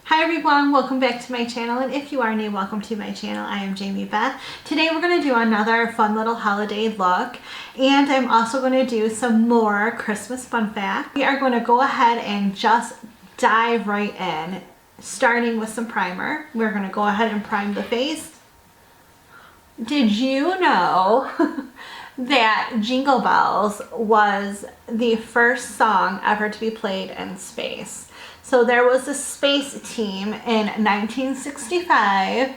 Hi everyone, welcome back to my channel, and if you are new, welcome to my channel. I am Jamie Beth. Today we're going to do another fun little holiday look, and I'm also going to do some more Christmas fun facts. We are going to go ahead and just dive right in, starting with some primer. We're going to go ahead and prime the face. Did you know that Jingle Bells was the first song ever to be played in space? So there was a space team in 1965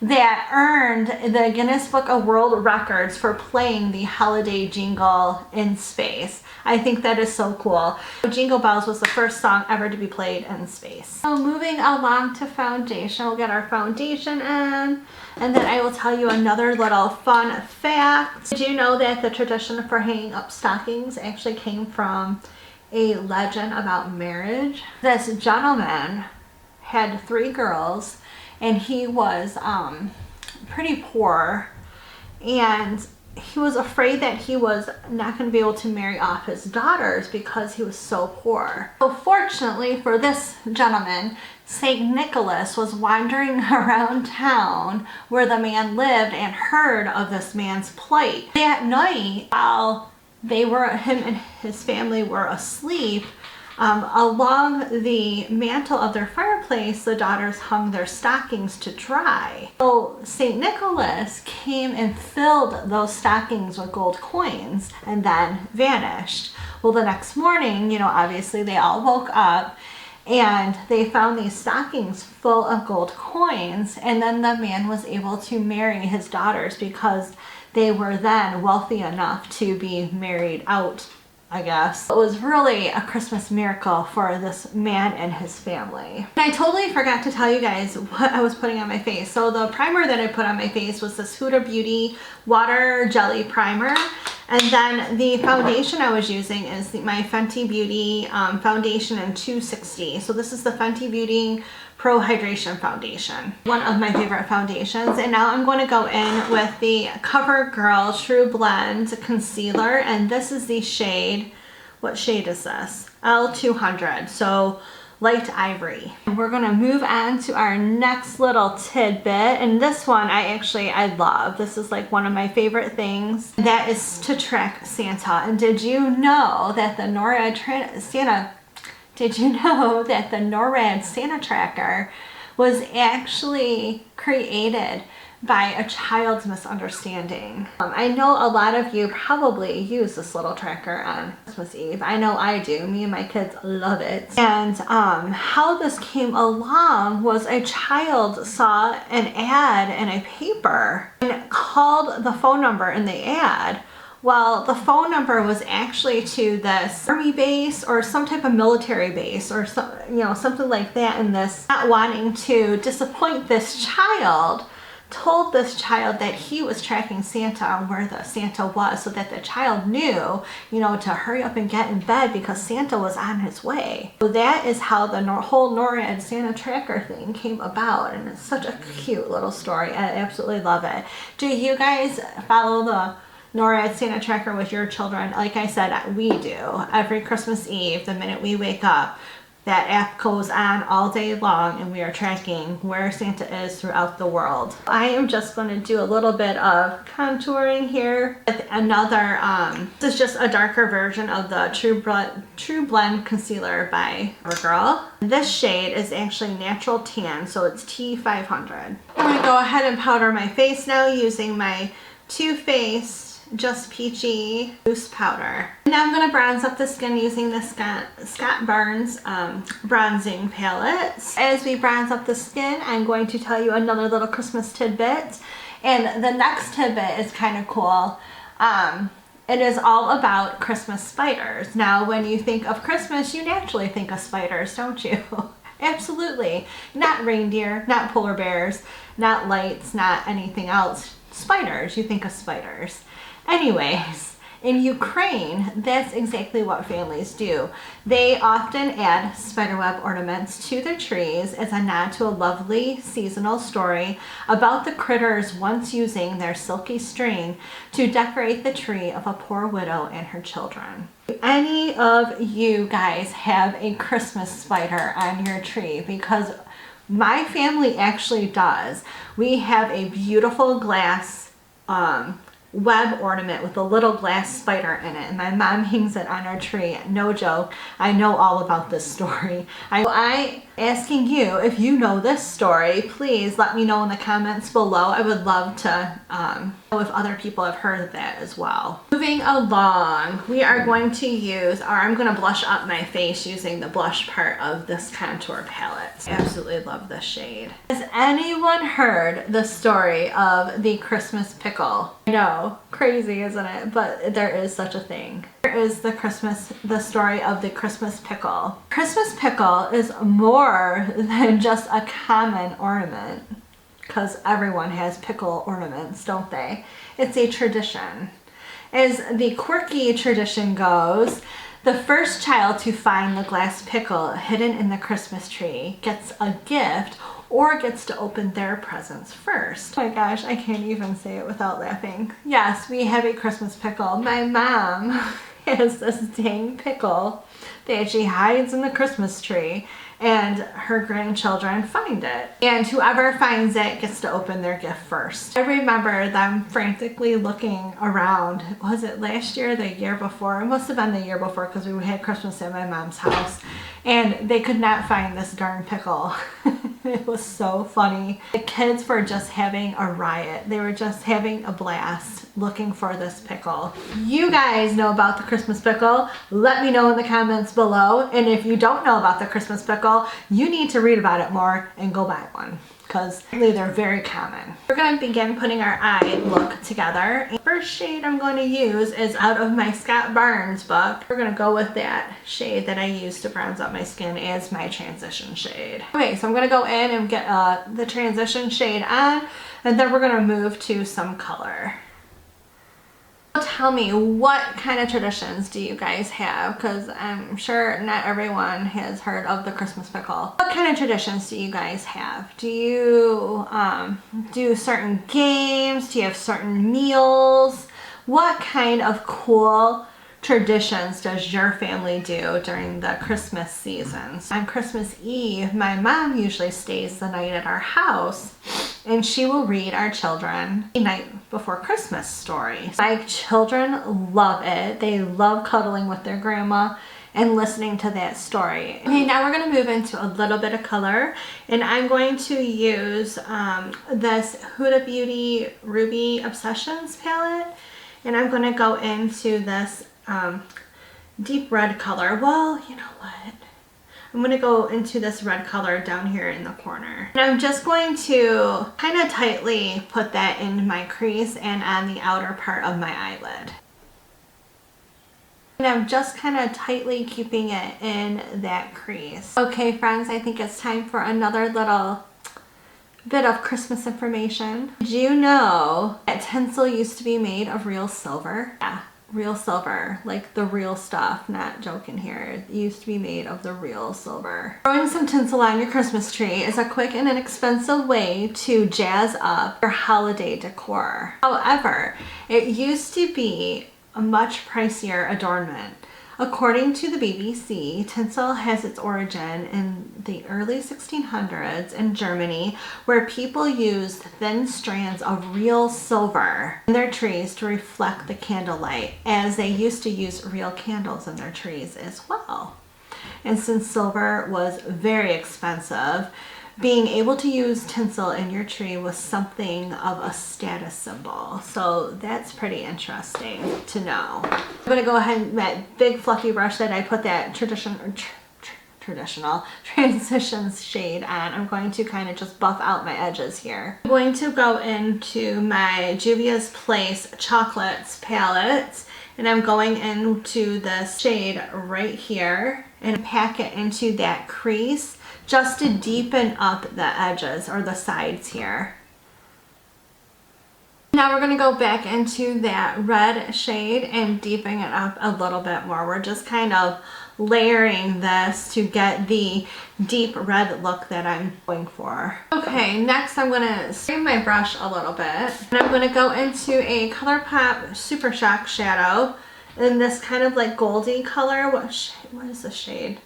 that earned the Guinness Book of World Records for playing the holiday jingle in space. I think that is so cool. Jingle Bells was the first song ever to be played in space. So moving along to foundation, we'll get our foundation in, and then I will tell you another little fun fact. Did you know that the tradition for hanging up stockings actually came from a legend about marriage? This gentleman had 3 girls, and he was pretty poor, and he was afraid that he was not going to be able to marry off his daughters because he was so poor. So fortunately for this gentleman, St. Nicholas was wandering around town where the man lived and heard of this man's plight. That night, while him and his family were asleep, along the mantle of their fireplace, the daughters hung their stockings to dry. So St. Nicholas came and filled those stockings with gold coins and then vanished. Well, the next morning, obviously they all woke up and they found these stockings full of gold coins, and then the man was able to marry his daughters because they were then wealthy enough to be married out, I guess. It was really a Christmas miracle for this man and his family. And I totally forgot to tell you guys what I was putting on my face. So the primer that I put on my face was this Huda Beauty Water Jelly Primer. And then the foundation I was using is my Fenty Beauty foundation in 260. So this is the Fenty Beauty Pro Hydration Foundation, one of my favorite foundations. And now I'm going to go in with the CoverGirl True Blend Concealer, and this is the shade, what shade is this? L200, so light ivory. And we're going to move on to our next little tidbit, and this one I love. This is like one of my favorite things, that is to track Santa. And did you know that the NORAD Santa Tracker was actually created by a child's misunderstanding? I know a lot of you probably use this little tracker on Christmas Eve. I know I do. Me and my kids love it. And how this came along was a child saw an ad in a paper and called the phone number in the ad. Well, the phone number was actually to this army base or some type of military base or something like that, and this, not wanting to disappoint this child, told this child that he was tracking Santa on where the Santa was, so that the child knew, to hurry up and get in bed because Santa was on his way. So that is how the whole NORAD Santa Tracker thing came about, and it's such a cute little story. I absolutely love it. Do you guys follow the NORAD Santa Tracker with your children? Like I said, we do. Every Christmas Eve, the minute we wake up, that app goes on all day long, and we are tracking where Santa is throughout the world. I am just going to do a little bit of contouring here with another, this is just a darker version of the True Blend Concealer by CoverGirl. This shade is actually Natural Tan, so it's T500. I'm going to go ahead and powder my face now using my Too Faced Just Peachy loose powder. Now I'm going to bronze up the skin using the Scott Barnes bronzing palette. As we bronze up the skin, I'm going to tell you another little Christmas tidbit, and the next tidbit is kind of cool. It is all about Christmas spiders. Now, when you think of Christmas, you naturally think of spiders, don't you? Absolutely. Not reindeer, not polar bears, not lights, not anything else. Spiders. You think of spiders. Anyways, In Ukraine, that's exactly what families do. They often add spiderweb ornaments to their trees as a nod to a lovely seasonal story about the critters once using their silky string to decorate the tree of a poor widow and her children. Do any of you guys have a Christmas spider on your tree? Because my family actually does. We have a beautiful glass web ornament with a little glass spider in it, and my mom hangs it on our tree. No joke, I know all about this story. I asking you if you know this story. Please let me know in the comments below. I would love to know if other people have heard of that as well. Moving along, we are going to use, or I'm going to blush up my face using the blush part of this contour palette. I absolutely love this shade. Has anyone heard the story of the Christmas pickle? I know, crazy isn't it? But there is such a thing. Here is the story of the Christmas pickle. Christmas pickle is more than just a common ornament, because everyone has pickle ornaments, don't they? It's a tradition. As the quirky tradition goes, the first child to find the glass pickle hidden in the Christmas tree gets a gift or gets to open their presents first. Oh my gosh, I can't even say it without laughing. Yes, we have a Christmas pickle. My mom has this dang pickle that she hides in the Christmas tree, and her grandchildren find it. And whoever finds it gets to open their gift first. I remember them frantically looking around. Was it last year or the year before? It must have been the year before, because we had Christmas at my mom's house, and they could not find this darn pickle. It was so funny. The kids were just having a riot. They were just having a blast looking for this pickle. You guys know about the Christmas pickle? Let me know in the comments below. And if you don't know about the Christmas pickle, you need to read about it more and go buy one, because they're very common. We're going to begin putting our eye look together. The first shade I'm going to use is out of my Scott Barnes book. We're going to go with that shade that I use to bronze up my skin as my transition shade. Okay, so I'm going to go in and get the transition shade on, and then we're going to move to some color. Tell me, what kind of traditions do you guys have? Because I'm sure not everyone has heard of the Christmas pickle. What kind of traditions do you guys have? Do you do certain games? Do you have certain meals? What kind of cool traditions does your family do during the Christmas season? On Christmas Eve, my mom usually stays the night at our house, and she will read our children a night before Christmas story. My children love it. They love cuddling with their grandma and listening to that story. Okay, now we're going to move into a little bit of color, and I'm going to use this Huda Beauty Ruby Obsessions palette, and I'm going to go into this deep red color. Well, you know what? I'm going to go into this red color down here in the corner. And I'm just going to kind of tightly put that in my crease and on the outer part of my eyelid. And I'm just kind of tightly keeping it in that crease. Okay, friends, I think it's time for another little bit of Christmas information. Did you know that tinsel used to be made of real silver? Yeah. Real silver, like the real stuff, not joking here. It used to be made of the real silver. Throwing some tinsel on your Christmas tree is a quick and inexpensive way to jazz up your holiday decor. However, it used to be a much pricier adornment. According to the BBC, tinsel has its origin in the early 1600s in Germany, where people used thin strands of real silver in their trees to reflect the candlelight, as they used to use real candles in their trees as well. And since silver was very expensive, being able to use tinsel in your tree was something of a status symbol. So that's pretty interesting to know. I'm going to go ahead and that big fluffy brush that I put that traditional transitions shade on. I'm going to kind of just buff out my edges here. I'm going to go into my Juvia's Place Chocolates palette, and I'm going into this shade right here and pack it into that crease just to deepen up the edges or the sides here. Now we're going to go back into that red shade and deepen it up a little bit more. We're just kind of layering this to get the deep red look that I'm going for. Okay, next I'm going to straighten my brush a little bit. And I'm going to go into a ColourPop Super Shock shadow in this kind of like goldy color. What is the shade?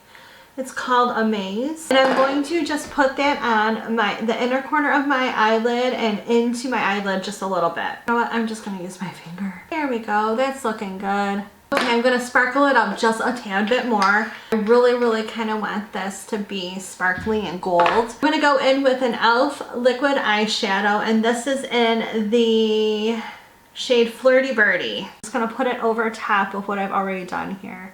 It's called Amaze. And I'm going to just put that on the inner corner of my eyelid and into my eyelid just a little bit. You know what? I'm just going to use my finger. There we go. That's looking good. Okay, I'm going to sparkle it up just a tad bit more. I really kind of want this to be sparkly and gold. I'm going to go in with an e.l.f. liquid eyeshadow, and this is in the shade Flirty Birdie. I'm just going to put it over top of what I've already done here.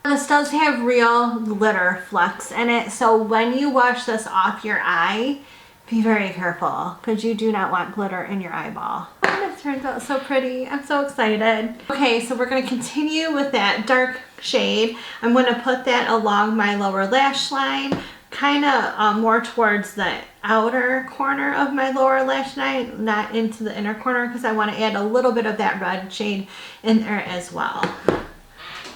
This does have real glitter flecks in it, so when you wash this off your eye, be very careful because you do not want glitter in your eyeball. And it turns out so pretty. I'm so excited. Okay, so we're going to continue with that dark shade. I'm going to put that along my lower lash line, kind of more towards the outer corner of my lower lash line, not into the inner corner, because I want to add a little bit of that red shade in there as well.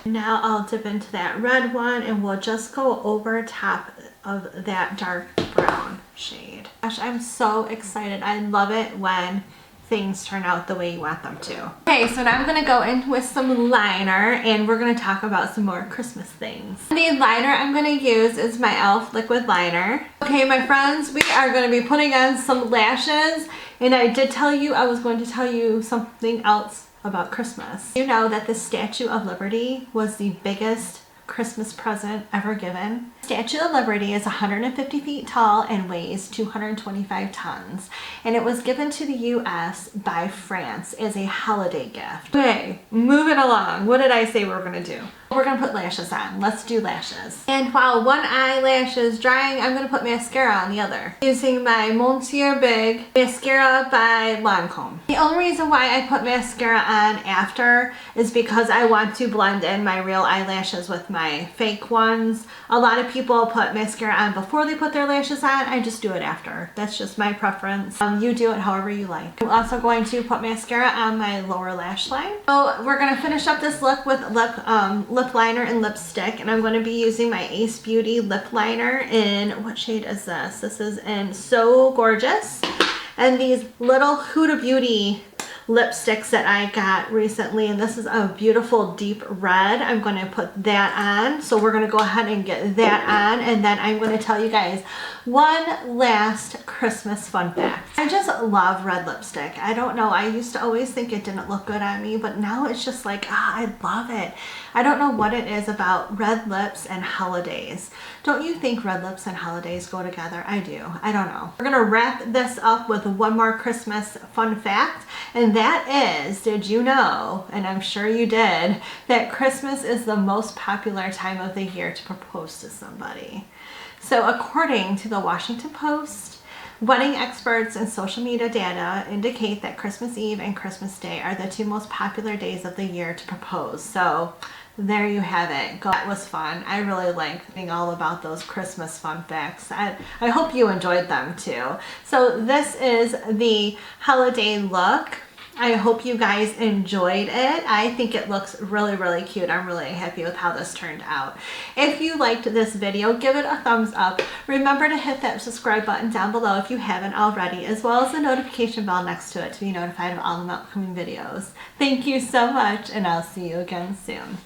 Now I'll dip into that red one and we'll just go over top of that dark brown shade. Gosh, I'm so excited. I love it when things turn out the way you want them to. Okay, so now I'm going to go in with some liner and we're going to talk about some more Christmas things. The liner I'm going to use is my e.l.f. liquid liner. Okay, my friends, we are going to be putting on some lashes, and I did tell you I was going to tell you something else about Christmas. You know that the Statue of Liberty was the biggest Christmas present ever given. Statue of Liberty is 150 feet tall and weighs 225 tons, and it was given to the US by France as a holiday gift. Okay, moving along. What did I say we were gonna do? We're gonna put lashes on. Let's do lashes. And while one eyelash is drying, I'm gonna put mascara on the other, using my Monsieur Big Mascara by Lancome. The only reason why I put mascara on after is because I want to blend in my real eyelashes with my fake ones. A lot of people put mascara on before they put their lashes on. I just do it after. That's just my preference. You do it however you like. I'm also going to put mascara on my lower lash line. So we're going to finish up this look with lip liner and lipstick, and I'm going to be using my Ace Beauty lip liner in, what shade is this? This is in So Gorgeous. And these little Huda Beauty lipsticks that I got recently, and this is a beautiful deep red. I'm going to put that on, so we're going to go ahead and get that on, and then I'm going to tell you guys one last Christmas fun fact. I just love red lipstick. I don't know, I used to always think it didn't look good on me, but now it's just like, I love it. I don't know what it is about red lips and holidays. Don't you think red lips and holidays go together? I do. I don't know. We're going to wrap this up with one more Christmas fun fact, and that is, did you know, and I'm sure you did, that Christmas is the most popular time of the year to propose to somebody? So according to the Washington Post, wedding experts and social media data indicate that Christmas Eve and Christmas Day are the two most popular days of the year to propose. So there you have it. That was fun. I really like being all about those Christmas fun facts. I hope you enjoyed them too. So this is the holiday look. I hope you guys enjoyed it. I think it looks really cute. I'm really happy with how this turned out. If you liked this video, give it a thumbs up. Remember to hit that subscribe button down below if you haven't already, as well as the notification bell next to it to be notified of all the upcoming videos. Thank you so much, and I'll see you again soon.